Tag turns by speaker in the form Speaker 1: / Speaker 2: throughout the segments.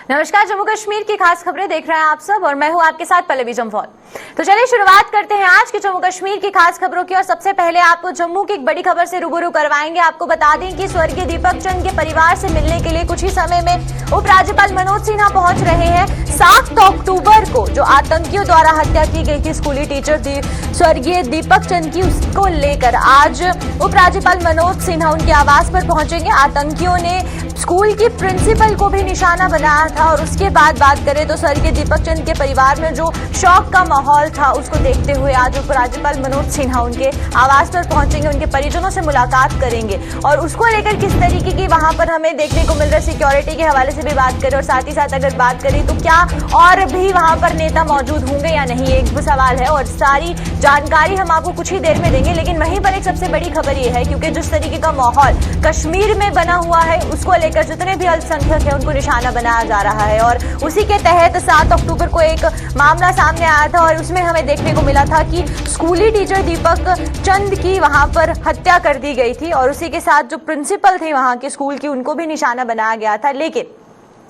Speaker 1: नमस्कार, जम्मू कश्मीर की खास खबरें देख रहे हैं आप सब और मैं हूं आपके साथ पल्लवी जम्वाल। तो चलिए शुरुआत करते हैं आज की जम्मू कश्मीर की खास खबरों की। और सबसे पहले आपको जम्मू की एक बड़ी खबर से रूबरू करवाएंगे। आपको बता दें कि स्वर्गीय दीपक चंद के परिवार से मिलने के लिए कुछ ही समय में उपराज्यपाल मनोज सिन्हा पहुंच रहे हैं। 7 अक्टूबर को जो आतंकियों द्वारा हत्या की गई थी स्कूली टीचर स्वर्गीय दीपक चंद की, उसको लेकर आज उपराज्यपाल मनोज सिन्हा उनके आवास पर पहुंचेंगे। आतंकियों ने स्कूल की प्रिंसिपल को भी निशाना बनाया था और उसके बाद बात करें तो स्वर्गीय दीपक चंद के परिवार में जो शौक का माहौल था उसको देखते हुए आज उपराज्यपाल मनोज सिन्हा उनके आवास पर पहुंचेंगे, उनके परिजनों से मुलाकात करेंगे और उसको लेकर किस तरीके की वहां पर हमें देखने को मिल रहा है। सिक्योरिटी के हवाले से भी बात करें और साथ ही साथ अगर बात करें तो क्या और भी वहां पर नेता मौजूद होंगे या नहीं, एक सवाल है और सारी जानकारी हम आपको कुछ ही देर में देंगे। लेकिन वहीं पर एक सबसे बड़ी खबर यह है क्योंकि जिस तरीके का माहौल कश्मीर में बना हुआ है उसको लेकर जितने भी अल्पसंख्यक है उनको निशाना बनाया जा रहा है और उसी के तहत 7 अक्टूबर को एक मामला सामने आया था और उसमें हमें देखने को मिला था कि स्कूली टीचर दीपक चंद की वहां पर हत्या कर दी गई थी और उसी के साथ जो प्रिंसिपल थे वहां के स्कूल की उनको भी निशाना बनाया गया था। लेकिन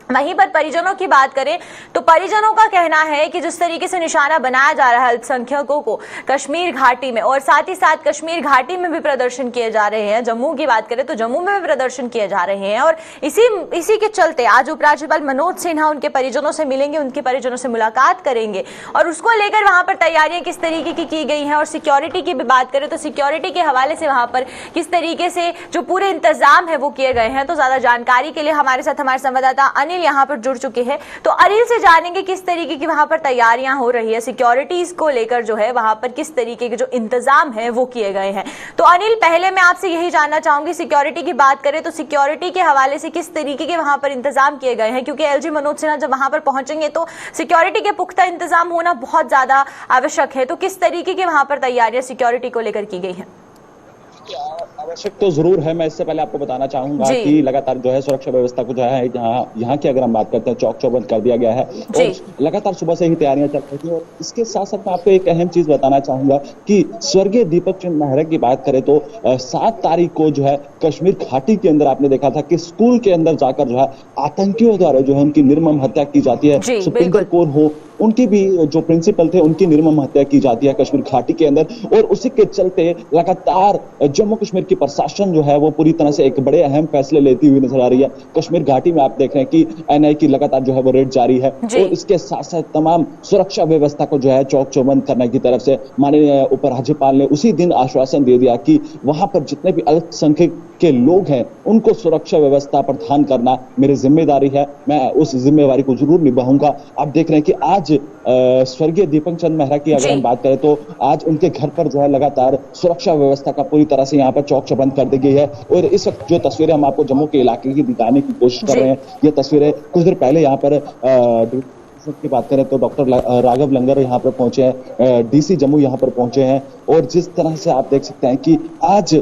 Speaker 1: वहीं पर परिजनों की बात करें तो परिजनों का कहना है कि जिस तरीके से निशाना बनाया जा रहा है अल्पसंख्यकों को कश्मीर घाटी में और साथ ही साथ कश्मीर घाटी में भी प्रदर्शन किए जा रहे हैं, जम्मू की बात करें तो जम्मू में भी प्रदर्शन किए जा रहे हैं और इसी के चलते आज उपराज्यपाल मनोज सिन्हा उनके परिजनों से मिलेंगे, उनके परिजनों से मुलाकात करेंगे और उसको लेकर वहां पर तैयारियां किस तरीके की गई हैं। और सिक्योरिटी की भी बात करें तो सिक्योरिटी के हवाले से वहां पर किस तरीके से जो पूरे इंतजाम है वो किए गए हैं। तो ज्यादा जानकारी के लिए हमारे साथ हमारे संवाददाता अनिल यहां पर जुड़ चुके हैं। तो अनिल से जानेंगे किस तरीके की वहां पर तैयारियां हो रही है, सिक्योरिटीज को लेकर जो है वहां पर किस तरीके के जो इंतजाम है वो किए गए हैं। तो अनिल, पहले मैं आपसे यही जानना चाहूंगी, सिक्योरिटी की बात करें तो सिक्योरिटी के हवाले से किस तरीके के वहां पर इंतजाम किए गए हैं, क्योंकि एलजी मनोज सिन्हा जब वहां पर पहुंचेंगे तो सिक्योरिटी के पुख्ता इंतजाम होना बहुत ज्यादा आवश्यक है। तो किस तरीके की वहां पर तैयारियां सिक्योरिटी को लेकर की गई है?
Speaker 2: आवश्यक तो जरूर है। मैं इससे पहले आपको बताना चाहूंगा कि लगातार जो है सुरक्षा व्यवस्था को जो है यहाँ की अगर हम बात करते हैं चौक चौबंद कर दिया गया है और लगातार सुबह से ही तैयारियां चल रही थी। और इसके साथ साथ मैं आपको एक अहम चीज बताना चाहूंगा कि स्वर्गीय दीपक चंद मेहरा की बात करें तो 7 तारीख को जो है कश्मीर घाटी के अंदर आपने देखा था कि स्कूल के अंदर जाकर जो है आतंकियों द्वारा जो है उनकी निर्मम हत्या की जाती है। सुप्रीम कोर्ट हो उनकी भी जो प्रिंसिपल थे उनकी निर्मम हत्या की जाती है कश्मीर घाटी के अंदर। और उसी के चलते लगातार जम्मू कश्मीर की प्रशासन जो है वो पूरी तरह से एक बड़े अहम फैसले लेती हुई नजर आ रही है। कश्मीर घाटी में आप देख रहे हैं कि एनआई की लगातार जो है वो रेड जारी है और इसके साथ साथ तमाम सुरक्षा व्यवस्था को जो है चौक चौबंद करने की तरफ से माननीय उपराज्यपाल ने उसी दिन आश्वासन दे दिया कि वहां पर जितने भी अल्पसंख्यक के लोग हैं उनको सुरक्षा व्यवस्था प्रदान करना मेरी जिम्मेदारी है, मैं उस जिम्मेवारी को जरूर निभाऊंगा। आप देख रहे हैं कि आज स्वर्गीय दीपक चंद मेहरा की अगर हम बात करें तो आज उनके घर पर जो है लगातार सुरक्षा व्यवस्था का पूरी तरह से यहाँ पर चौक चौबंद कर दी गई है। और इस वक्त जो तस्वीरें हम आपको जम्मू के इलाके की दिखाने की कोशिश कर रहे हैं, ये तस्वीरें कुछ देर पहले यहाँ पर की बात करें तो डॉक्टर राघव लंगर यहाँ पर पहुंचे हैं, डीसी जम्मू यहाँ पर पहुंचे हैं और जिस तरह से आप देख सकते हैं कि आज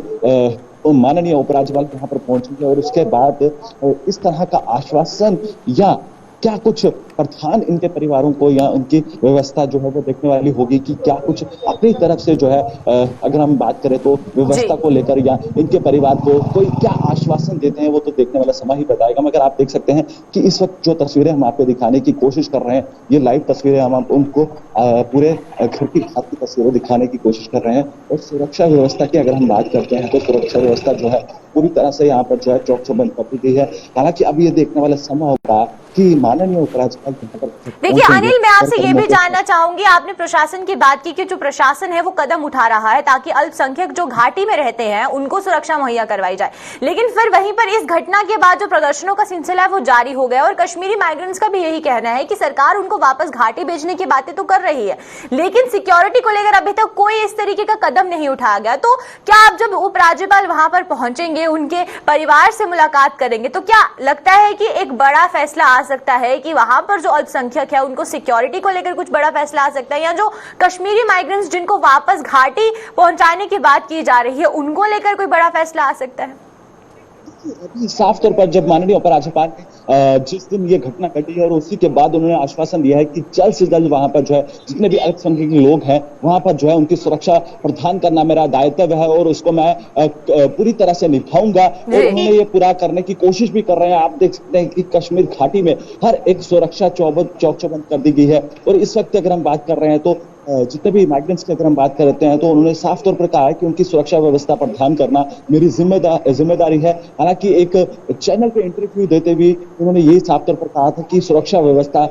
Speaker 2: माननीय उपराज्यपाल यहाँ पर पहुंचेंगे और उसके बाद इस तरह का आश्वासन या क्या कुछ प्रधान इनके परिवारों को या उनकी व्यवस्था जो है वो देखने वाली होगी कि क्या कुछ अपनी तरफ से जो है अगर हम बात करें तो व्यवस्था को लेकर या इनके परिवार को कोई क्या आश्वासन देते हैं वो तो देखने वाला समय ही बताएगा। मगर आप देख सकते हैं कि इस वक्त जो तस्वीरें हम आपको दिखाने की कोशिश कर रहे हैं ये लाइव तस्वीरें हम उनको पूरे घर की छत की तस्वीरें दिखाने की कोशिश कर रहे हैं। और सुरक्षा व्यवस्था की अगर हम बात करते हैं तो सुरक्षा व्यवस्था जो है पूरी तरह से यहाँ पर जो है चौक चौबंद कर दी गई है। हालांकि अब ये देखने वाला समय होगा कि माननीय उपराज्यपाल।
Speaker 1: देखिए अनिल, मैं आपसे ये भी जानना चाहूंगी, आपने प्रशासन की बात की कि जो प्रशासन है वो कदम उठा रहा है ताकि अल्पसंख्यक जो घाटी में रहते हैं उनको सुरक्षा मुहैया करवाई जाए, लेकिन फिर वहीं पर इस घटना के बाद जो प्रदर्शनों का सिलसिला है वो जारी हो गया और कश्मीरी माइग्रेंट्स का भी यही कहना है कि सरकार उनको वापस घाटी भेजने की बातें तो कर रही है लेकिन सिक्योरिटी को लेकर अभी तक कोई इस तरीके का कदम नहीं उठाया गया। तो क्या आप जब उपराज्यपाल वहां पर पहुंचेंगे, उनके परिवार से मुलाकात करेंगे, तो क्या लगता है कि एक बड़ा फैसला आ सकता है कि वहां पर जो अल्पसंख्यक है उनको सिक्योरिटी को लेकर कुछ बड़ा फैसला आ सकता है या जो कश्मीरी माइग्रेंट्स जिनको वापस घाटी पहुंचाने की बात की जा रही है उनको लेकर कोई बड़ा फैसला आ सकता है?
Speaker 2: अभी साफ तौर पर जब माननीय उपराज्यपाल जिस दिन ये घटना घटी है और उसी के बाद उन्होंने आश्वासन दिया है कि जल्द से जल्द वहां पर जो है जितने भी अल्पसंख्यक लोग हैं वहां पर जो है उनकी सुरक्षा प्रदान करना मेरा दायित्व है और उसको मैं पूरी तरह से निभाऊंगा और उन्होंने ये पूरा करने की कोशिश भी कर रहे हैं। आप देख सकते हैं कि कश्मीर घाटी में हर एक सुरक्षा चौक चौबंद कर दी गई है और इस वक्त अगर हम बात कर रहे हैं तो जितने भी माइग्रेंट्स की अगर हम बात करते हैं तो उन्होंने साफ तौर पर कहा है कि उनकी सुरक्षा व्यवस्था प्रदान करना मेरी जिम्मेदारी है। हालांकि एक चैनल पे इंटरव्यू देते हुए उन्होंने यही साफ तौर पर कहा था कि सुरक्षा व्यवस्था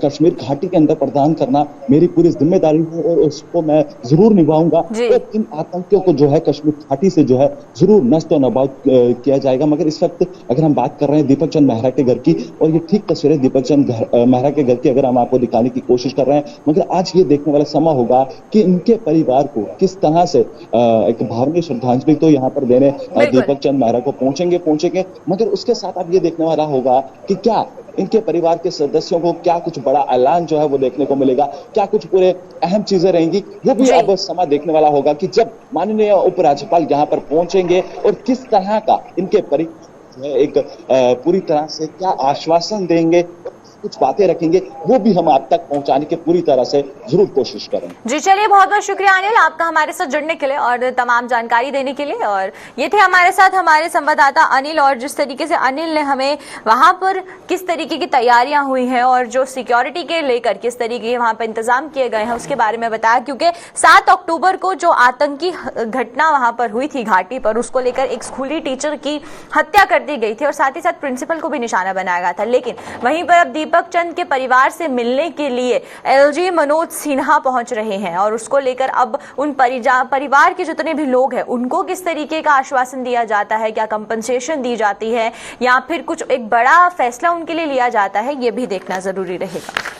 Speaker 2: कश्मीर घाटी के अंदर प्रदान करना मेरी पूरी जिम्मेदारी है और उसको मैं जरूर निभाऊंगा और इन आतंकियों को जो है कश्मीर घाटी से जो है जरूर नष्ट और नबाद किया जाएगा। मगर इस वक्त अगर हम बात कर रहे हैं दीपक चंद मेहरा के घर की, और ये ठीक तस्वीरें दीपक चंद मेहरा के घर की अगर हम आपको दिखाने की कोशिश कर रहे हैं, मगर आज ये देखने वाला होगा कि इनके परिवार को किस तरह से एक भावनीय श्रद्धांजलि तो यहाँ पर देने दीपक चंद मेहरा को पहुंचेंगे, मगर उसके साथ अब ये देखने वाला होगा कि क्या इनके परिवार के सदस्यों को क्या कुछ बड़ा ऐलान जो है वो देखने को मिलेगा, क्या कुछ पूरे अहम चीजें रहेंगी, वो भी अब समय देखने वाला होगा कि जब माननीय उपराज्यपाल यहाँ पर पहुंचेंगे और किस तरह का इनके परिवार जो है एक पूरी तरह से क्या आश्वासन देंगे, कुछ बातें रखेंगे, वो भी हम आप तक पहुंचाने की पूरी तरह से जरूर कोशिश करेंगे।
Speaker 1: जी चलिए, बहुत बहुत शुक्रिया अनिल आपका हमारे साथ जुड़ने के लिए और तमाम जानकारी देने के लिए। और ये थे हमारे साथ हमारे संवाददाता अनिल, और जिस तरीके से अनिल ने हमें वहां पर किस तरीके की तैयारियां हुई हैं और जो सिक्योरिटी के लेकर किस तरीके के वहां पर इंतजाम किए गए हैं उसके बारे में बताया, क्योंकि 7 अक्टूबर को जो आतंकी घटना वहां पर हुई थी घाटी पर, उसको लेकर एक स्कूली टीचर की हत्या कर दी गई थी और साथ ही साथ प्रिंसिपल को भी निशाना बनाया गया था। लेकिन वहीं पर अब दीपक चंद के परिवार से मिलने के लिए एलजी मनोज सिन्हा पहुंच रहे हैं और उसको लेकर अब उन परिवार के जितने भी लोग हैं उनको किस तरीके का आश्वासन दिया जाता है, क्या कंपनसेशन दी जाती है या फिर कुछ एक बड़ा फैसला उनके लिए लिया जाता है, ये भी देखना जरूरी रहेगा।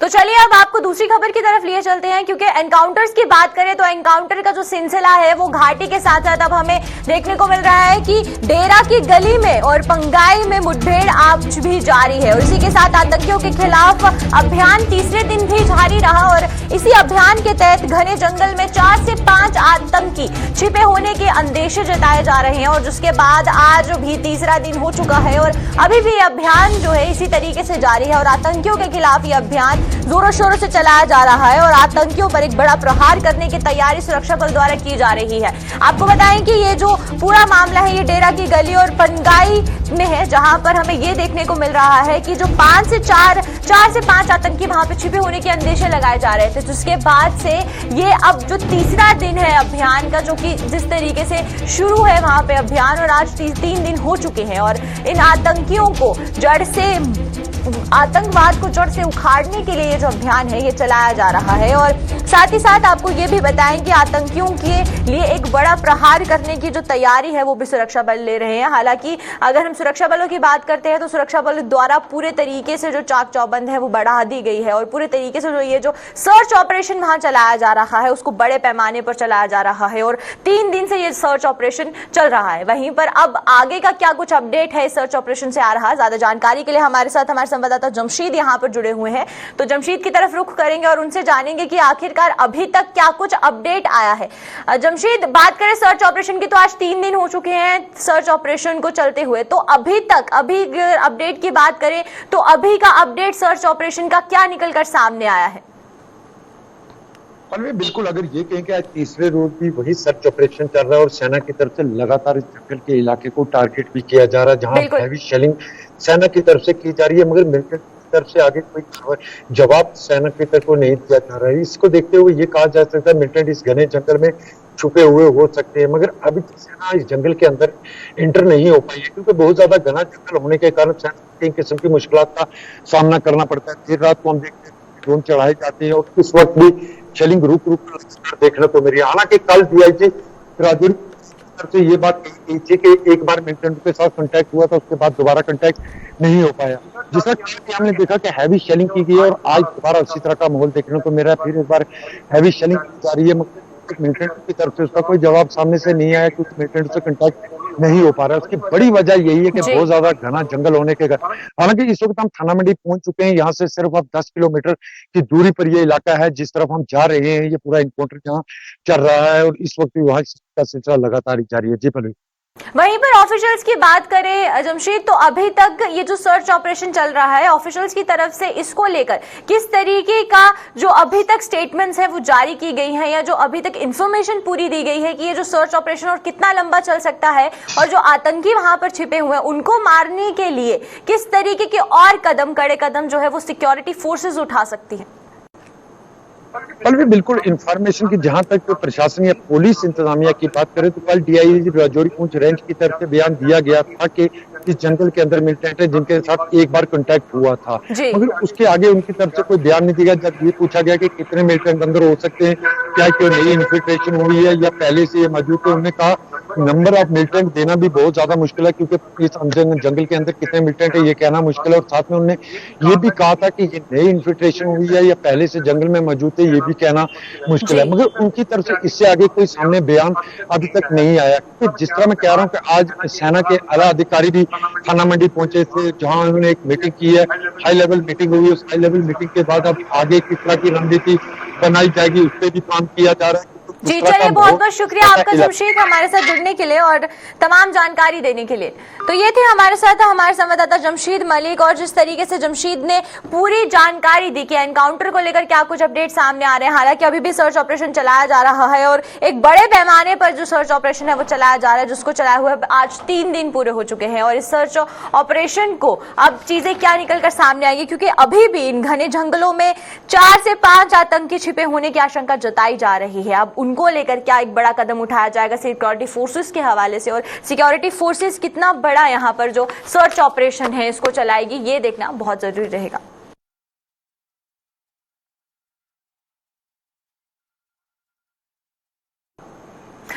Speaker 1: तो चलिए अब आपको दूसरी खबर की तरफ लिए चलते हैं, क्योंकि एनकाउंटर्स की बात करें तो एनकाउंटर का जो सिलसिला है वो घाटी के साथ साथ अब हमें देखने को मिल रहा है कि डेरा की गली में और पंगाई में मुठभेड़ आज भी जारी है और इसी के साथ आतंकियों के खिलाफ अभियान तीसरे दिन भी जारी रहा और इसी अभियान के तहत घने जंगल में 4 से 5 आतंकी छिपे होने के अंदेशे जताए जा रहे हैं और जिसके बाद आज भी तीसरा दिन हो चुका है और अभी भी अभियान जो है इसी तरीके से जारी है और आतंकियों के खिलाफ ये अभियान जोरों शोरों से चलाया जा रहा है और आतंकियों पर एक बड़ा प्रहार करने की तैयारी सुरक्षा बल द्वारा की जा रही है। आपको बताएं कि ये जो पूरा मामला है ये डेरा की गली और पनगाई में है, जहां पर हमें ये देखने को मिल रहा है कि जो 4 से 5 आतंकी वहां पे छिपे होने के अंदेशे लगाए जा रहे थे, जिसके बाद से ये अब जो तीसरा दिन है अभियान का, जो कि जिस तरीके से शुरू है वहां पे अभियान और आज 3 दिन हो चुके हैं और इन आतंकियों को आतंकवाद को जड़ से उखाड़ने के लिए ये जो अभियान है ये चलाया जा रहा है और साथ ही साथ आपको ये भी बताएं कि आतंकियों के लिए एक बड़ा प्रहार करने की जो तैयारी है वो भी सुरक्षा बल ले रहे हैं। हालांकि अगर हम सुरक्षा बलों की बात करते हैं तो सुरक्षा बल द्वारा पूरे तरीके से जो चाक चौबंद है वो बढ़ा दी गई है और पूरे तरीके से जो सर्च ऑपरेशन वहां चलाया जा रहा है उसको बड़े पैमाने पर चलाया जा रहा है और 3 दिन से ये सर्च ऑपरेशन चल रहा है। वहीं पर अब आगे का क्या कुछ अपडेट है सर्च ऑपरेशन से आ रहा है, ज्यादा जानकारी के लिए हमारे साथ हमारे संवाददाता जमशीद यहाँ पर जुड़े हुए हैं, तो जमशीद की तरफ रुख करेंगे और उनसे जानेंगे कि आखिरकार अभी तक क्या कुछ अपडेट आया है। जमशीद, बात करें सर्च ऑपरेशन की तो आज 3 दिन हो चुके हैं सर्च ऑपरेशन को चलते हुए, तो अभी अपडेट की बात करें तो अभी का अपडेट सर्च ऑपरेशन का क्या निकलकर सामने आया है?
Speaker 3: बिल्कुल, अगर ये कहें कि आज तीसरे रोज भी वही सर्च ऑपरेशन चल रहा है और सेना की तरफ से लगातार इस जंगल के इलाके को टारगेट भी किया जा रहा है, जहां हैवी शेलिंग सेना की तरफ से की जा रही है, मगर मिलिटेंट की तरफ से आगे कोई जवाब सेना की तरफ को नहीं दिया जा रहा है। इसको देखते हुए ये कहा जा सकता है मिलिटेंट इस घने जंगल में छुपे हुए हो सकते हैं, मगर अभी सेना इस जंगल के अंदर एंटर नहीं हो पाई है क्योंकि बहुत ज्यादा घना जंगल होने के कारण सेना को कई किस्म की मुश्किलात का सामना करना पड़ता है। देर रात को हम देखते हैं ड्रोन चढ़ाए जाते हैं और इस वक्त भी शेलिंग रुक कर देखने को मिल रही है। हालांकि कल डीआईजी राजौरी से ये बात कही थी कि एक बार मिलिटेंट के साथ कांटेक्ट हुआ था, उसके बाद दोबारा कांटेक्ट नहीं हो पाया, जिसका हमने देखा कि हैवी शेलिंग की गई और आज दोबारा उसी तरह का माहौल देखने को मिल रहा है। फिर एक बार हैवी शेलिंग की जा रही है, मिलिटेंट की तरफ से उसका कोई जवाब सामने से नहीं आया, कुछ मिलिटेंट से कांटेक्ट नहीं हो पा रहा है। उसकी बड़ी वजह यही है कि बहुत ज्यादा घना जंगल होने के कारण। हालांकि इस वक्त हम थाना मंडी पहुंच चुके हैं, यहाँ से सिर्फ अब 10 किलोमीटर की दूरी पर ये इलाका है जिस तरफ हम जा रहे हैं। ये पूरा इनकाउंटर जहाँ चल रहा है और इस वक्त भी वहाँ का सिलसिला लगातार जारी है। जी पर
Speaker 1: वहीं पर ऑफिशियल्स की बात करें जमशेद, तो अभी तक ये जो सर्च ऑपरेशन चल रहा है ऑफिशियल्स की तरफ से, इसको लेकर किस तरीके का जो अभी तक स्टेटमेंट्स है वो जारी की गई है, या जो अभी तक इंफॉर्मेशन पूरी दी गई है कि ये जो सर्च ऑपरेशन और कितना लंबा चल सकता है, और जो आतंकी वहां पर छिपे हुए हैं उनको मारने के लिए किस तरीके के और कदम, कड़े कदम जो है वो सिक्योरिटी फोर्सेज उठा सकती है?
Speaker 3: भी बिल्कुल इंफॉर्मेशन की जहां तक प्रशासन या पुलिस इंतजामिया की बात करें तो कल डीआईजी राजौरी पुंछ रेंज की तरफ से बयान दिया गया था कि इस जंगल के अंदर मिलिटेंट है जिनके साथ एक बार कांटेक्ट हुआ था, मगर उसके आगे उनकी तरफ से कोई बयान नहीं दिया। जब ये पूछा गया कि कितने मिलिटेंट अंदर हो सकते हैं, क्या कोई नई इन्फिल्ट्रेशन हुई है या पहले से ये मौजूद है, उन्होंने कहा नंबर ऑफ मिलिटेंट देना भी बहुत ज्यादा मुश्किल है क्योंकि इस जंगल के अंदर कितने मिलिटेंट है ये कहना मुश्किल है। और साथ में उन्होंने ये भी कहा था कि ये नई इन्फिल्ट्रेशन हुई है या पहले से जंगल में मौजूद है ये भी कहना मुश्किल है, मगर उनकी तरफ से इससे आगे कोई सामने बयान अभी तक नहीं आया। क्योंकि जिस तरह मैं कह रहा हूँ कि आज सेना के आला अधिकारी भी थाना मंडी पहुंचे थे जहां उन्होंने एक मीटिंग की है, हाई लेवल मीटिंग हुई। उस हाई लेवल मीटिंग के बाद अब आगे किस तरह की रणनीति बनाई जाएगी उस पर भी काम किया जा रहा है।
Speaker 1: जी चलिए, बहुत बहुत शुक्रिया आपका जमशेद हमारे साथ जुड़ने के लिए और तमाम जानकारी देने के लिए। तो ये थे हमारे साथ हमारे संवाददाता जमशेद मलिक, और जिस तरीके से जमशेद ने पूरी जानकारी दी कि एनकाउंटर को लेकर क्या कुछ अपडेट सामने आ रहे हैं। हालांकि अभी भी सर्च ऑपरेशन चलाया जा रहा है और एक बड़े पैमाने पर जो सर्च ऑपरेशन है वो चलाया जा रहा है, जिसको चलाए हुए आज 3 दिन पूरे हो चुके हैं। और इस सर्च ऑपरेशन को अब चीजें क्या निकल कर सामने आएगी, क्योंकि अभी भी इन घने जंगलों में 4 से 5 आतंकी छिपे होने की आशंका जताई जा रही है। अब उनको लेकर क्या एक बड़ा कदम उठाया जाएगा सिक्योरिटी फोर्सेस के हवाले से, और सिक्योरिटी फोर्सेस कितना बड़ा यहां पर जो सर्च ऑपरेशन है इसको चलाएगी, ये देखना बहुत जरूरी रहेगा।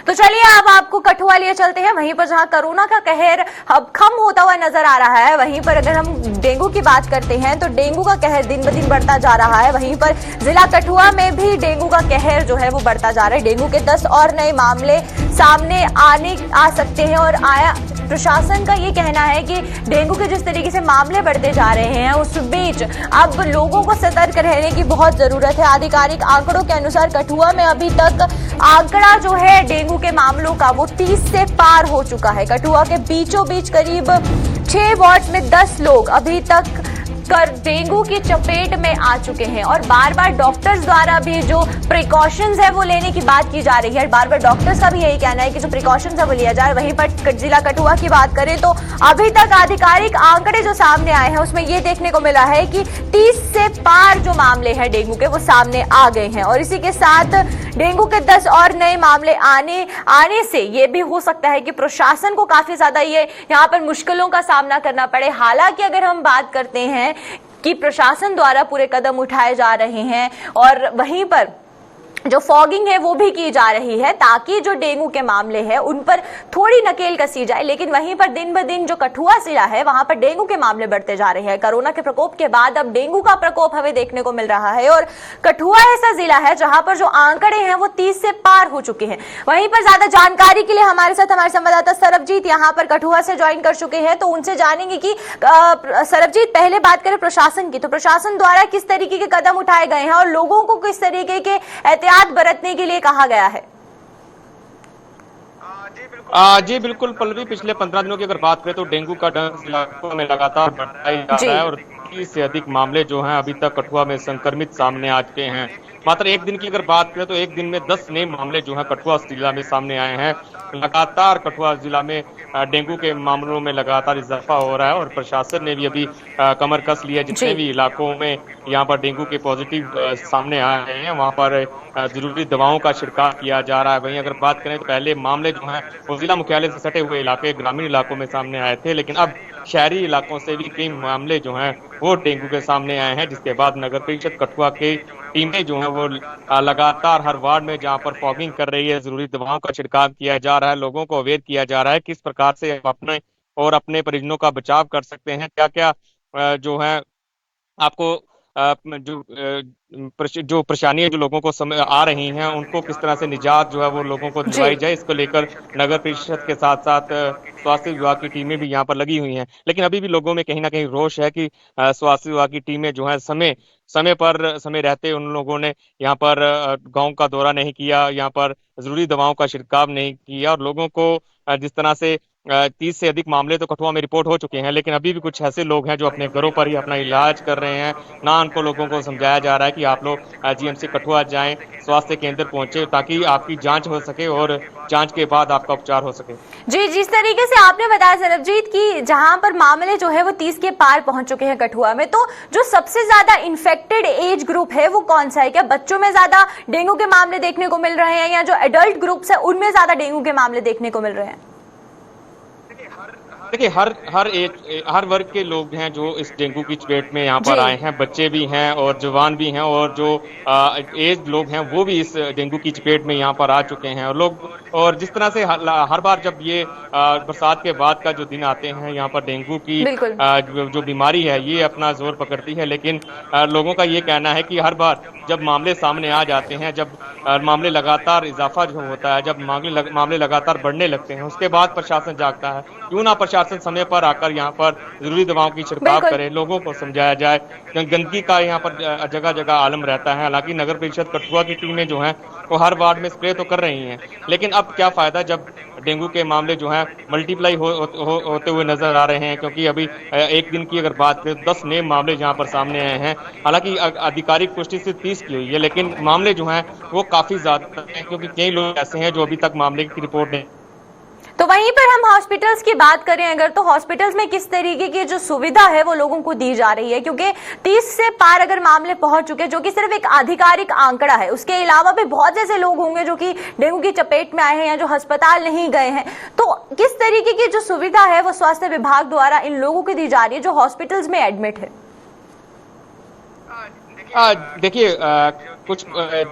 Speaker 1: तो चलिए अब आपको कठुआ लिए चलते हैं, वहीं पर जहां कोरोना का कहर अब कम होता हुआ नजर आ रहा है। वहीं पर अगर हम डेंगू की बात करते हैं तो डेंगू का कहर दिन ब दिन बढ़ता जा रहा है। वहीं पर जिला कठुआ में भी डेंगू का कहर जो है वो बढ़ता जा रहा है। डेंगू के 10 और नए मामले सामने आ सकते हैं, और प्रशासन का ये कहना है कि डेंगू के जिस तरीके से मामले बढ़ते जा रहे हैं उस बीच अब लोगों को सतर्क रहने की बहुत जरूरत है। आधिकारिक आंकड़ों के अनुसार कठुआ में अभी तक आंकड़ा जो है डेंगू के मामलों का वो 30 से पार हो चुका है। कठुआ के बीचों बीच करीब 6 वार्ड में 10 लोग अभी तक डेंगू की चपेट में आ चुके हैं, और बार बार डॉक्टर्स द्वारा भी जो प्रिकॉशंस है वो लेने की बात की जा रही है। बार बार डॉक्टर्स का भी यही कहना है कि जो प्रिकॉशंस है वो लिया जाए। वहीं पर जिला कठुआ की बात करें तो अभी तक आधिकारिक आंकड़े जो सामने आए हैं उसमें ये देखने को मिला है कि 30 से पार जो मामले हैं डेंगू के वो सामने आ गए हैं, और इसी के साथ डेंगू के 10 और नए मामले आने से ये भी हो सकता है कि प्रशासन को काफी ज्यादा ये यहाँ पर मुश्किलों का सामना करना पड़े। हालांकि अगर हम बात करते हैं कि प्रशासन द्वारा पूरे कदम उठाए जा रहे हैं और वहीं पर जो फॉगिंग है वो भी की जा रही है ताकि जो डेंगू के मामले हैं उन पर थोड़ी नकेल कसी जाए, लेकिन वहीं पर दिन ब दिन जो कठुआ जिला है वहां पर डेंगू के मामले बढ़ते जा रहे हैं। कोरोना के प्रकोप के बाद अब डेंगू का प्रकोप हमें देखने को मिल रहा है, और कठुआ ऐसा जिला है जहां पर जो आंकड़े हैं वो 30 से पार हो चुके हैं। वहीं पर ज्यादा जानकारी के लिए हमारे साथ हमारे संवाददाता सरबजीत यहाँ पर कठुआ से ज्वाइन कर चुके हैं, तो उनसे जानेंगे कि सरबजीत, पहले बात करें प्रशासन की, तो प्रशासन द्वारा किस तरीके के कदम उठाए गए हैं और लोगों को किस तरीके के बरतने के लिए कहा गया है?
Speaker 4: जी बिल्कुल पल्लवी, पिछले 15 दिनों की अगर बात करें तो डेंगू का डंक इलाकों में लगातार बढ़ता ही जा रहा है, और 30 से अधिक मामले जो हैं अभी तक कठुआ में संक्रमित सामने आ चुके हैं। मात्र एक दिन की अगर बात करें तो एक दिन में 10 नए मामले जो हैं कठुआ जिला में सामने आए हैं। लगातार कठुआ जिला में डेंगू के मामलों में लगातार इजाफा हो रहा है, और प्रशासन ने भी अभी कमर कस लिया। जितने भी इलाकों में यहाँ पर डेंगू के पॉजिटिव सामने आ रहे हैं वहाँ पर जरूरी दवाओं का छिड़काव किया जा रहा है। वहीं अगर बात करें तो पहले मामले जो हैं वो जिला मुख्यालय से सटे हुए इलाके, ग्रामीण इलाकों में सामने आए थे, लेकिन अब शहरी इलाकों से भी कई मामले जो हैं वो डेंगू के सामने आए हैं, जिसके बाद नगर परिषद कठुआ की टीमें जो हैं वो लगातार हर वार्ड में जहां पर फॉगिंग कर रही है, जरूरी दवाओं का छिड़काव किया जा रहा है, लोगों को अवेयर किया जा रहा है किस प्रकार से अपने और अपने परिजनों का बचाव कर सकते हैं, क्या क्या जो है आपको जो जो परेशानियां जो लोगों को आ रही हैं उनको किस तरह से निजात जो है वो लोगों को दिलवाई जाए, इसको लेकर नगर परिषद के साथ साथ स्वास्थ्य विभाग की टीमें भी यहाँ पर लगी हुई हैं। लेकिन अभी भी लोगों में कहीं ना कहीं रोष है कि स्वास्थ्य विभाग की टीमें जो है समय रहते उन लोगों ने यहाँ पर गांव का दौरा नहीं किया, यहाँ पर जरूरी दवाओं का छिड़काव नहीं किया, और लोगों को जिस तरह से 30 से अधिक मामले तो कठुआ में रिपोर्ट हो चुके हैं, लेकिन अभी भी कुछ ऐसे लोग हैं जो अपने घरों पर ही अपना इलाज कर रहे हैं। ना उनको लोगों को समझाया जा रहा है कि आप लोग जीएमसी कठुआ जाएं, स्वास्थ्य केंद्र पहुंचे, ताकि आपकी जांच हो सके और जांच के बाद आपका उपचार हो सके।
Speaker 1: जी, जिस तरीके से आपने बताया सरबजीत की जहां पर मामले जो है वो 30 के पार पहुंच चुके हैं कठुआ में, तो जो सबसे ज्यादा इन्फेक्टेड एज ग्रुप है वो कौन सा है? क्या बच्चों में ज्यादा डेंगू के मामले देखने को मिल रहे हैं, या जो एडल्ट ग्रुप्स है उनमें ज्यादा डेंगू के मामले देखने को मिल रहे हैं?
Speaker 4: देखिए, हर वर्ग के लोग हैं जो इस डेंगू की चपेट में यहाँ पर आए हैं। बच्चे भी हैं और जवान भी हैं, और जो एज लोग हैं वो भी इस डेंगू की चपेट में यहाँ पर आ चुके हैं। और जिस तरह से हर बार जब ये बरसात के बाद का जो दिन आते हैं, यहाँ पर डेंगू की जो बीमारी है ये अपना जोर पकड़ती है। लेकिन लोगों का ये कहना है कि हर बार जब मामले सामने आ जाते हैं, जब मामले लगातार इजाफा जो होता है, जब मामले लगातार बढ़ने लगते हैं, उसके बाद प्रशासन जागता है। क्यों ना प्रशासन समय पर आकर यहाँ पर जरूरी दवाओं की छिड़काव करे, लोगों को समझाया जाए। गंदगी का यहाँ पर जगह जगह आलम रहता है। हालांकि नगर परिषद कठुआ की टीमें जो हैं वो हर वार्ड में स्प्रे तो कर रही हैं, लेकिन अब क्या फायदा जब डेंगू के मामले जो हैं मल्टीप्लाई होते हुए नजर आ रहे हैं। क्योंकि अभी एक दिन की अगर बात करें 10 नए मामले जहां पर सामने आए हैं। हालांकि आधिकारिक पुष्टि से 30 की हुई है, लेकिन मामले जो हैं वो काफी ज्यादा हैं, क्योंकि कई लोग ऐसे हैं जो अभी तक मामले की रिपोर्ट नहीं।
Speaker 1: तो वहीं पर हम हॉस्पिटल्स की बात करें अगर, तो हॉस्पिटल्स में किस तरीके की जो सुविधा है वो लोगों को दी जा रही है? क्योंकि 30 से पार अगर मामले पहुंच चुके, जो कि सिर्फ एक आधिकारिक आंकड़ा है, उसके अलावा भी बहुत ऐसे लोग होंगे जो कि डेंगू की चपेट में आए हैं या जो अस्पताल नहीं गए हैं। तो किस तरीके की जो सुविधा है वो स्वास्थ्य विभाग द्वारा इन लोगों को दी जा रही है जो हॉस्पिटल्स में एडमिट है?
Speaker 4: देखिए, कुछ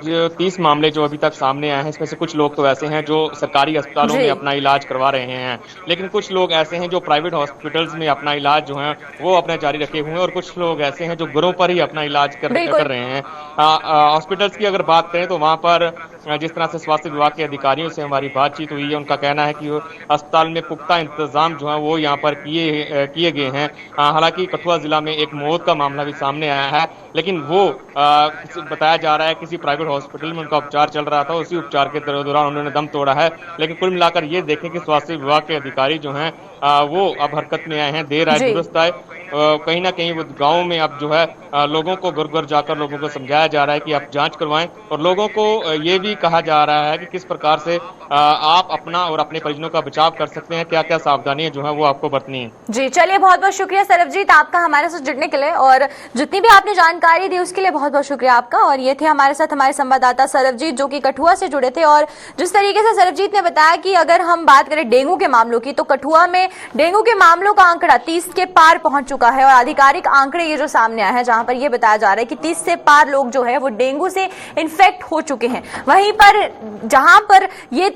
Speaker 4: जो 30 मामले जो अभी तक सामने आए हैं, इसमें से कुछ लोग तो ऐसे हैं जो सरकारी अस्पतालों में अपना इलाज करवा रहे हैं, लेकिन कुछ लोग ऐसे हैं जो प्राइवेट हॉस्पिटल्स में अपना इलाज जो है वो अपना जारी रखे हुए हैं, और कुछ लोग ऐसे हैं जो घरों पर ही अपना इलाज कर रहे हैं। हॉस्पिटल्स की अगर बात करें तो वहां पर जिस तरह से स्वास्थ्य विभाग के अधिकारियों से हमारी बातचीत हुई है, उनका कहना है कि अस्पताल में पुख्ता इंतजाम जो है वो यहाँ पर किए गए हैं। हालांकि कठुआ जिला में एक मौत का मामला भी सामने आया है, लेकिन वो बताया जा रहा है किसी प्राइवेट हॉस्पिटल में उनका उपचार चल रहा था, उसी उपचार के दौरान उन्होंने दम तोड़ा है। लेकिन कुल मिलाकर ये देखें कि स्वास्थ्य विभाग के अधिकारी जो हैं वो अब हरकत में आए हैं, देर आए दुरुस्त आए। कहीं ना कहीं वो गाँव में अब जो है लोगों को घर घर जाकर लोगों को समझाया जा रहा है कि आप जांच करवाएं, और लोगों को ये भी कहा जा रहा है कि किस प्रकार से आप अपना और अपने परिजनों का बचाव कर सकते हैं, क्या क्या सावधानियां जो है वो आपको बरतनी है।
Speaker 1: जी, चलिए, बहुत बहुत शुक्रिया सरबजीत आपका हमारे साथ जुड़ने के लिए, और जितनी भी आपने जानकारी दी उसके लिए बहुत बहुत शुक्रिया आपका। और ये थे हमारे साथ हमारे संवाददाता सरबजीत जो कि कठुआ से जुड़े थे। और जिस तरीके से सरबजीत ने बताया कि अगर हम बात करें डेंगू के मामलों की, तो कठुआ में डेंगू के मामलों का आंकड़ा 30 के पार पहुंच चुका है, और आधिकारिक आंकड़े ये जो सामने आए हैं जहां पर ये बताया जा रहा है कि 30 से पार लोग जो है वो डेंगू से इन्फेक्ट हो चुके हैं। वहीं पर जहां पर ये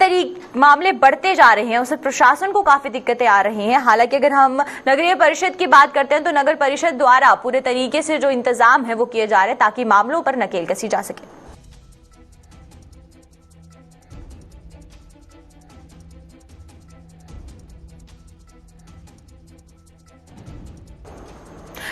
Speaker 1: मामले बढ़ते जा रहे हैं उससे प्रशासन को काफी दिक्कतें आ रही हैं। हालांकि अगर हम नगरीय परिषद की बात करते हैं तो नगर परिषद द्वारा पूरे तरीके से जो इंतजाम है वो किए जा रहे हैं ताकि मामलों पर नकेल कसी जा सके।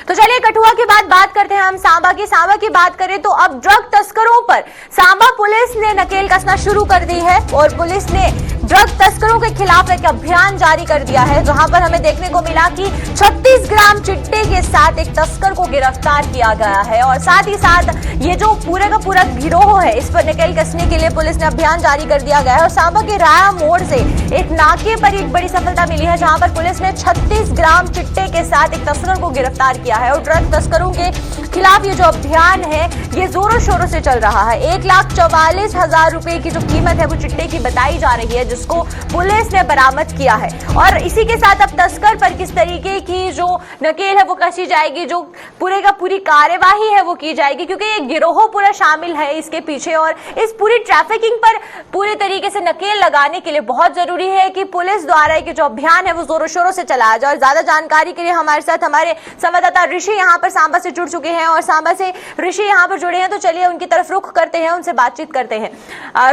Speaker 1: तो चलिए, कठुआ के बाद बात करते हैं हम सांबा की। सांबा की बात करें तो अब ड्रग तस्करों पर सांबा पुलिस ने नकेल कसना शुरू कर दी है, और पुलिस ने ड्रग तस्करों के खिलाफ एक अभियान जारी कर दिया है, जहां पर हमें देखने को मिला कि 36 ग्राम चिट्टे के साथ एक तस्कर को गिरफ्तार किया गया है। और साथ ही साथ ये जो पूरे का पूरा गिरोह है, इस पर नकेल कसने के लिए पुलिस ने अभियान जारी कर दिया गया है। और सांबा के राया मोड़ से एक नाके पर एक बड़ी सफलता मिली है, जहां पर पुलिस ने 36 ग्राम चिट्टे के साथ एक तस्कर को गिरफ्तार किया है। और ड्रग तस्करों के खिलाफ ये जो अभियान है ये जोरों शोरों से चल रहा है। 1,44,000 रुपए की जो कीमत है वो चिट्टे की बताई जा रही है, जिसको पुलिस ने बरामद किया है। और इसी के साथ अब तस्कर पर किस तरीके की जो नकेल है वो कसी जाएगी, जो पूरे का पूरी कार्यवाही है वो की जाएगी, क्योंकि ये गिरोह पूरा शामिल है इसके पीछे। और इस पूरी ट्रैफिकिंग पर पूरे तरीके से नकेल लगाने के लिए बहुत जरूरी है कि पुलिस द्वारा कि जो अभियान है वो जोरों शोरों से चलाया जाए। और ज्यादा जानकारी के लिए हमारे साथ हमारे संवाददाता ऋषि यहाँ पर सांबा से जुड़ चुके हैं। हैं और सांबा से ऋषि यहाँ पर जुड़े हैं, तो चलिए उनकी तरफ रुख करते हैं, उनसे बातचीत करते हैं।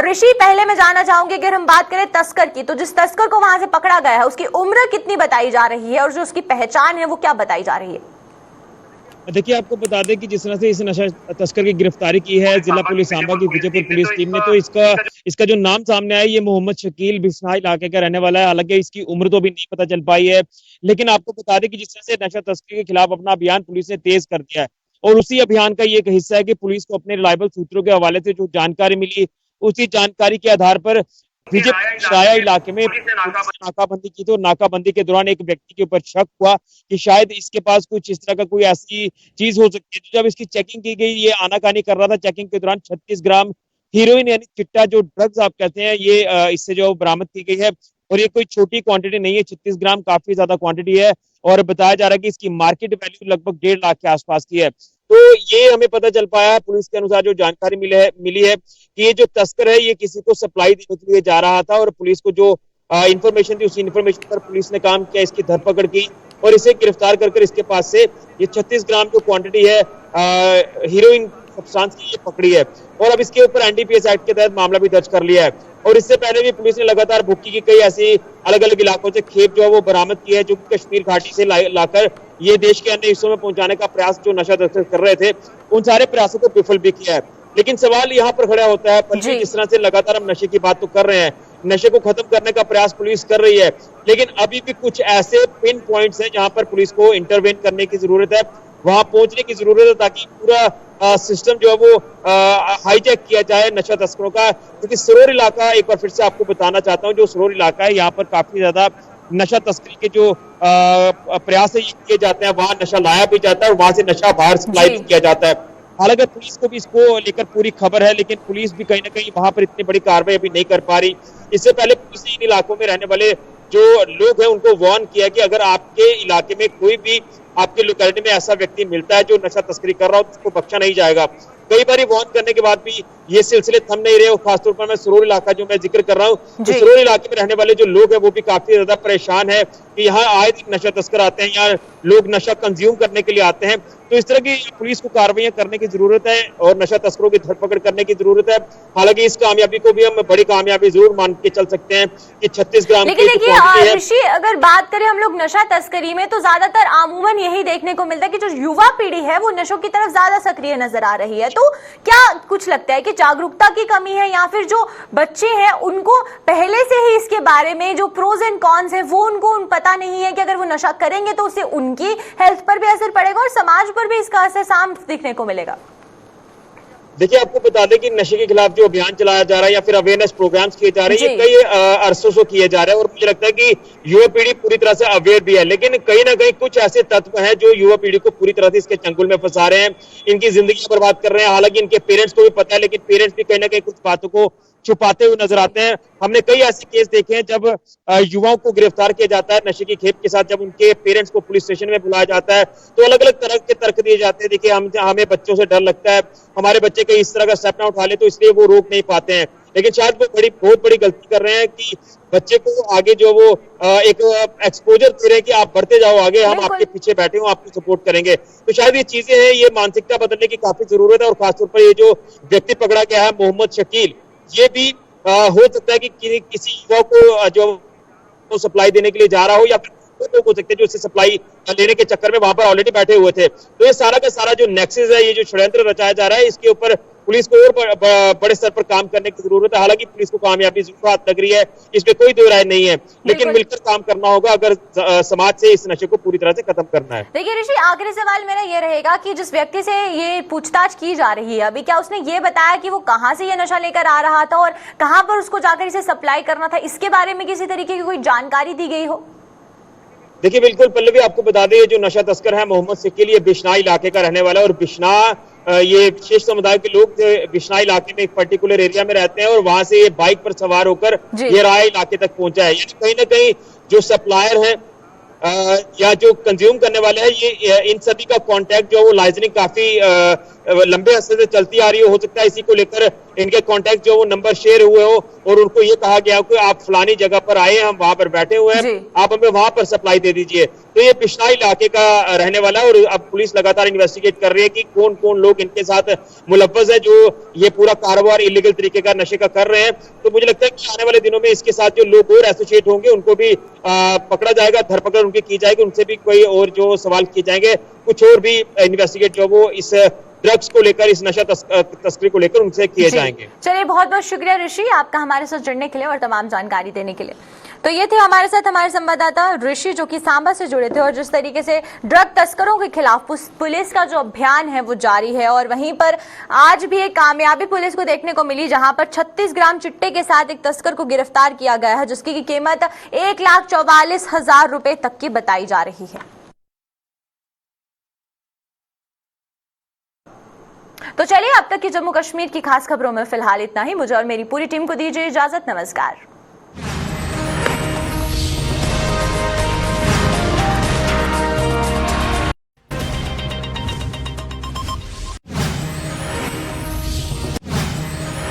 Speaker 1: ऋषि, पहले मैं जानना चाहूंगी, अगर हम बात करें तस्कर की, तो जिस तस्कर को वहां से पकड़ा गया है उसकी उम्र कितनी बताई जा रही है और जो उसकी पहचान है वो क्या बताई जा रही है?
Speaker 5: देखिए, आपको बता दें कि जिस तरह से इस नशा तस्कर की गिरफ्तारी की है जिला पुलिस सांबा की विजयपुर पुलिस टीम ने, तो इसका जो नाम सामने आया, ये मोहम्मद शकील बिश्नाह इलाके का रहने वाला है। हालांकि इसकी उम्र तो अभी नहीं पता चल पाई है, लेकिन आपको बता दें कि जिस तरह से नशा तस्करी के खिलाफ अपना अभियान पुलिस ने तेज कर दिया है और उसी अभियान का ये एक हिस्सा है कि पुलिस को अपने रिलायबल सूत्रों के हवाले से जो जानकारी मिली, उसी जानकारी के आधार पर विजयपुर राया इलाके में नाकाबंदी की। तो नाकाबंदी के दौरान एक व्यक्ति के ऊपर शक हुआ कि शायद इसके पास कुछ इस तरह का कोई ऐसी चीज हो सकती है। जब इसकी चेकिंग की गई, ये आनाकानी कर रहा था। चेकिंग के दौरान 36 ग्राम हीरोइन यानी चिट्टा जो ड्रग्स आप कहते हैं, ये इससे जो बरामद की गई है। और ये कोई छोटी क्वांटिटी नहीं है, 36 ग्राम काफी ज्यादा क्वांटिटी है और बताया जा रहा है कि इसकी मार्केट वैल्यू लगभग 1.5 लाख के आसपास की है। तो ये हमें पता चल पाया है पुलिस के अनुसार, जो जानकारी मिली है कि ये जो तस्कर है ये किसी को सप्लाई देने के लिए जा रहा था और पुलिस को जो इंफॉर्मेशन थी, उसी इंफॉर्मेशन पर पुलिस ने काम किया, इसकी धरपकड़ की और इसे गिरफ्तार कर इसके पास से ये 36 ग्राम जो क्वांटिटी है हीरोइन सब्सटेंस की, ये पकड़ी है और अब इसके ऊपर एनडीपीएस एक्ट के तहत मामला भी दर्ज कर लिया है। और इससे पहले भी पुलिस ने लगातार भुक्की की कई ऐसी अलग अलग इलाकों से खेप जो है वो बरामद की है, जो कश्मीर घाटी से लाकर ये देश के अन्य हिस्सों में पहुंचाने का प्रयास जो नशा तस्कर कर रहे थे, उन सारे प्रयासों को विफल भी किया है। लेकिन सवाल यहाँ पर खड़ा होता है, जिस तरह से लगातार हम नशे की बात तो कर रहे हैं, नशे को खत्म करने का प्रयास पुलिस कर रही है, लेकिन अभी भी कुछ ऐसे पिन पॉइंट्स हैं जहां पर पुलिस को इंटरवेन करने की जरूरत है, वहां पहुंचने की जरूरत है, ताकि पूरा सिस्टम जो है वो हाईजैक किया जाए नशा तस्करों का। क्योंकि सरोर इलाका, एक बार फिर से आपको बताना चाहता हूँ, जो सरोर इलाका है, यहाँ पर काफी ज्यादा नशा तस्करी के जो प्रयास है ये किए जाते हैं। वहां नशा लाया भी जाता है और वहां से नशा बाहर सप्लाई भी किया जाता है। हालांकि पुलिस को भी इसको लेकर पूरी खबर है, लेकिन पुलिस भी कहीं ना कहीं वहां पर इतनी बड़ी कार्रवाई अभी नहीं कर पा रही। इससे पहले पुलिस ने इन इलाकों में रहने वाले जो लोग हैं उनको वार्न किया कि अगर आपके इलाके में कोई भी आपके लोकेलिटी में ऐसा व्यक्ति मिलता है जो नशा तस्करी कर रहा हो, तो उसको बख्शा नहीं जाएगा। कई बार वार्न करने के बाद भी ये सिलसिले थम नहीं रहे और खासतौर पर मैं सरोर इलाका जो मैं जिक्र कर रहा हूँ, तो सरोर इलाके में रहने वाले जो लोग हैं वो भी काफी ज्यादा परेशान है कि यहाँ आए दिन नशा तस्कर आते हैं, यहाँ लोग नशा कंज्यूम करने के लिए आते हैं। तो इस तरह की पुलिस को कार्रवाइयां करने की जरूरत है और नशा तस्करों की धरपकड़ करने की जरूरत है। हालांकि इस कामयाबी को भी हम बड़ी कामयाबी जरूर मान के चल सकते हैं कि 36 ग्राम
Speaker 1: लेकिन देखिए ऋषि, अगर बात करें हम लोग नशा तस्करी में, तो ज्यादातर आमूमन यही देखने को मिलता है कि जो युवा पीढ़ी है वो नशों की तरफ ज्यादा सक्रिय नजर आ रही है। तो क्या कुछ लगता है कि जागरूकता की कमी है या फिर जो बच्चे हैं उनको पहले से ही इसके बारे में जो प्रोज एंड कॉन्स है वो उनको पता नहीं है कि अगर वो नशा करेंगे तो उससे उनकी हेल्थ पर भी असर पड़ेगा और समाज पर भी इसका असर साफ दिखने को मिलेगा?
Speaker 5: देखिए, आपको बता दें कि नशे के खिलाफ जो अभियान चलाया जा रहा है या फिर अवेयरनेस प्रोग्राम्स किए जा रहे हैं, ये कई अरसों से किए जा रहे हैं और मुझे लगता है कि युवा पीढ़ी पूरी तरह से अवेयर भी है। लेकिन कहीं ना कहीं कुछ ऐसे तत्व हैं जो युवा पीढ़ी को पूरी तरह से इसके चंगुल में फंसा रहे हैं, इनकी जिंदगी बर्बाद कर रहे हैं। हालांकि इनके पेरेंट्स को भी पता है, लेकिन पेरेंट्स भी कहीं ना कहीं कुछ बातों को छुपाते हुए नजर आते हैं। हमने कई ऐसे केस देखे हैं जब युवाओं को गिरफ्तार किया जाता है नशे की खेप के साथ, जब उनके पेरेंट्स को पुलिस स्टेशन में बुलाया जाता है तो अलग अलग तरह के तर्क दिए जाते हैं। देखिए, हमें बच्चों से डर लगता है, हमारे बच्चे कहीं इस तरह का स्टेप ना उठा ले, तो इसलिए वो रोक नहीं पाते हैं। लेकिन शायद वो बहुत बड़ी गलती कर रहे हैं कि बच्चे को आगे जो वो एक एक्सपोजर दे रहे हैं कि आप बढ़ते जाओ आगे, हम आपके पीछे बैठे हो, आपको सपोर्ट करेंगे। तो शायद ये चीजें हैं, ये मानसिकता बदलने की काफी जरूरत है। और खासतौर पर ये जो व्यक्ति पकड़ा गया है मोहम्मद शकील, ये भी हो सकता है कि किसी युवा को जो सप्लाई देने के लिए जा रहा हो या फिर लोग हो सकते हैं जो उससे सप्लाई लेने के चक्कर में वहां पर ऑलरेडी बैठे हुए थे। तो ये सारा का सारा जो नेक्सस है, ये जो षड्यंत्र रचाया जा रहा है, इसके ऊपर पुलिस को और बड़े स्तर पर काम करने की जरूरत है। हालांकि पुलिस को कामयाबी जरूर हाथ लग रही है, इसमें कोई दो राय नहीं है, लेकिन मिलकर काम करना होगा अगर समाज से इस नशे को पूरी तरह से खत्म करना है।
Speaker 1: देखिए ऋषि, आखिरी सवाल मेरा ये रहेगा कि जिस व्यक्ति से ये पूछताछ की जा रही है अभी, क्या उसने ये बताया कि वो कहाँ से ये नशा लेकर आ रहा था और कहाँ पर उसको जाकर इसे सप्लाई करना था? इसके बारे में किसी तरीके की कोई जानकारी दी गई हो?
Speaker 5: देखिए, बिल्कुल पल्लवी, आपको बता दें, ये जो नशा तस्कर है मोहम्मद शकील, ये बिश्नाह इलाके का रहने वाला है और बिश्नाह ये विशेष समुदाय के लोग बिश्नाह इलाके में एक पर्टिकुलर एरिया में रहते हैं और वहां से ये बाइक पर सवार होकर ये राय इलाके तक पहुंचा है। यानी कहीं ना कहीं जो सप्लायर है या जो कंज्यूम करने वाले हैं, ये इन सभी का कांटेक्ट जो वो लाइजनिंग काफी लंबे अरसे से चलती आ रही हो सकता है इसी को लेकर इनके कॉन्टेक्ट जो वो नंबर शेयर हुए हो और उनको ये कहा गया कि आप फलानी जगह पर आए, हम वहां पर बैठे हुए हैं, आप हमें वहां पर सप्लाई दे दीजिए। तो ये बिश्नोई इलाके का रहने वाला है और अब पुलिस लगातार इन्वेस्टिगेट कर रही है कि कौन कौन लोग इनके साथ मुलव्वस है जो ये पूरा कारोबार इलीगल तरीके का नशे का कर रहे हैं। तो मुझे लगता है कि आने वाले दिनों में इसके साथ जो लोग और एसोसिएट होंगे उनको भी पकड़ा जाएगा, धरपकड़ उनकी की जाएगी, उनसे भी कोई और जो सवाल किए जाएंगे, कुछ और भी इन्वेस्टिगेट जो वो इस ड्रग्स को लेकर, इस नशा तस्करी को लेकर उनसे किए जाएंगे।
Speaker 1: चलिए, बहुत बहुत शुक्रिया ऋषि आपका हमारे साथ जुड़ने के लिए और तमाम जानकारी देने के लिए। तो ये थे हमारे साथ हमारे संवाददाता ऋषि जो कि सांबा से जुड़े थे और जिस तरीके से ड्रग तस्करों के खिलाफ पुलिस का जो अभियान है वो जारी है। और वहीं पर आज भी एक कामयाबी पुलिस को देखने को मिली जहां पर 36 ग्राम चिट्टे के साथ एक तस्कर को गिरफ्तार किया गया है जिसकी कीमत 1,44,000 रुपए तक की बताई जा रही है। तो चलिए, अब तक की जम्मू कश्मीर की खास खबरों में फिलहाल इतना ही। मुझे और मेरी पूरी टीम को दीजिए इजाजत। नमस्कार।